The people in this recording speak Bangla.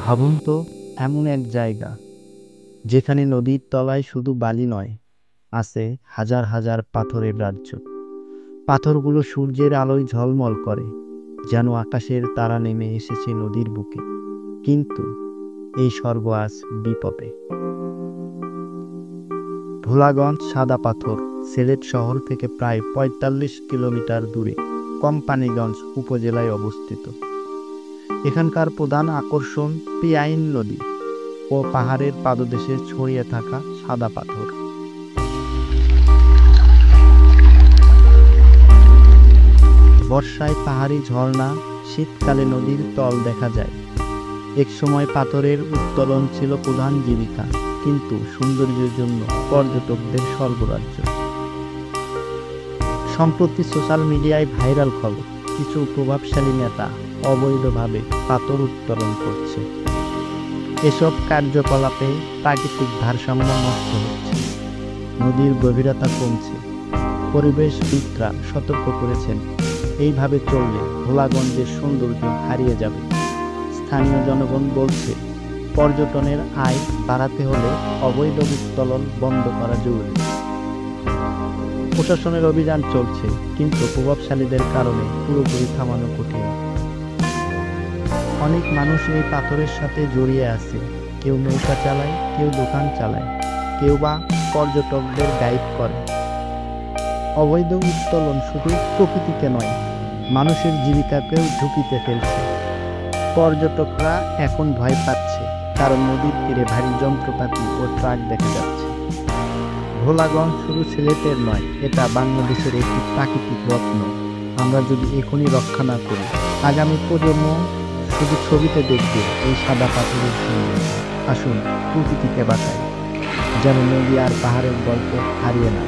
ভাবুন তো, এমন এক জায়গা যেখানে নদীর তলায় শুধু বালি নয়, আছে হাজার হাজার পাথরের রাজ্য। পাথরগুলো সূর্যের আলোয় ঝলমল করে, যেন আকাশের তারা নেমে এসেছে নদীর বুকে। কিন্তু এই স্বর্গ আজ বিপদে। ভোলাগঞ্জ সাদা পাথর সিলেট শহর থেকে প্রায় ৪৫ কিলোমিটার দূরে কোম্পানীগঞ্জ উপজেলায় অবস্থিত। এখানকার প্রধান আকর্ষণ পিয়াইন নদী ও পাহাড়ের পাদদেশে ছড়িয়ে থাকা সাদা পাথর। বর্ষায় পাহাড়ি ঝর্ণা, শীতকালে নদীর তল দেখা যায়। একসময় পাথরের উত্তোলন ছিল প্রধান জীবিকা, কিন্তু সৌন্দর্যের জন্য পর্যটকদের স্বর্গরাজ্য। সম্প্রতি সোশ্যাল মিডিয়ায় ভাইরাল খবর, কিছু প্রভাবশালী নেতা অবৈধভাবে পাথর উত্তোলন করছে। এসব কার্যকলাপে প্রাকৃতিক ভারসাম্য নষ্ট হচ্ছে, নদীর গভীরতা কমছে। পরিবেশবিদরা সতর্ক করেছেন, এইভাবে চললে ভোলাগঞ্জের সৌন্দর্য হারিয়ে যাবে। স্থানীয় জনগণ বলছে, পর্যটনের আয় বাড়াতে হলে অবৈধ উত্তোলন বন্ধ করা জরুরি। প্রশাসনের অভিযান চলছে, কিন্তু প্রভাবশালীদের কারণে পুরোপুরি থামানো কঠিন। অনেক মানুষ এই পাথরের সাথে জড়িয়ে আছে। কেউ নৌকা চালায়, কেউ দোকান চালায়, কেউ বা পর্যটকদের গাইড করে। অবৈধ উত্তোলন শুধু প্রকৃতিকে নয়, মানুষের জীবিকাকেও ঝুঁকিতে ফেলছে। পর্যটকরা এখন ভয় পাচ্ছে, কারণ নদীর তীরে ভারী যন্ত্রপাতি ও ট্রাক দেখা যাচ্ছে। ভোলাগঞ্জ শুধু সিলেটের নয়, এটা বাংলাদেশের একটি প্রাকৃতিক রত্ন। আমরা যদি এখনই রক্ষা না করি, আগামী প্রজন্ম শুধু ছবিতে দেখবে এই সাদা পাথরের সৌন্দর্য। আসুন প্রকৃতিকে বাঁচাই, যেন নদী আর পাহাড়ের গল্প হারিয়ে না।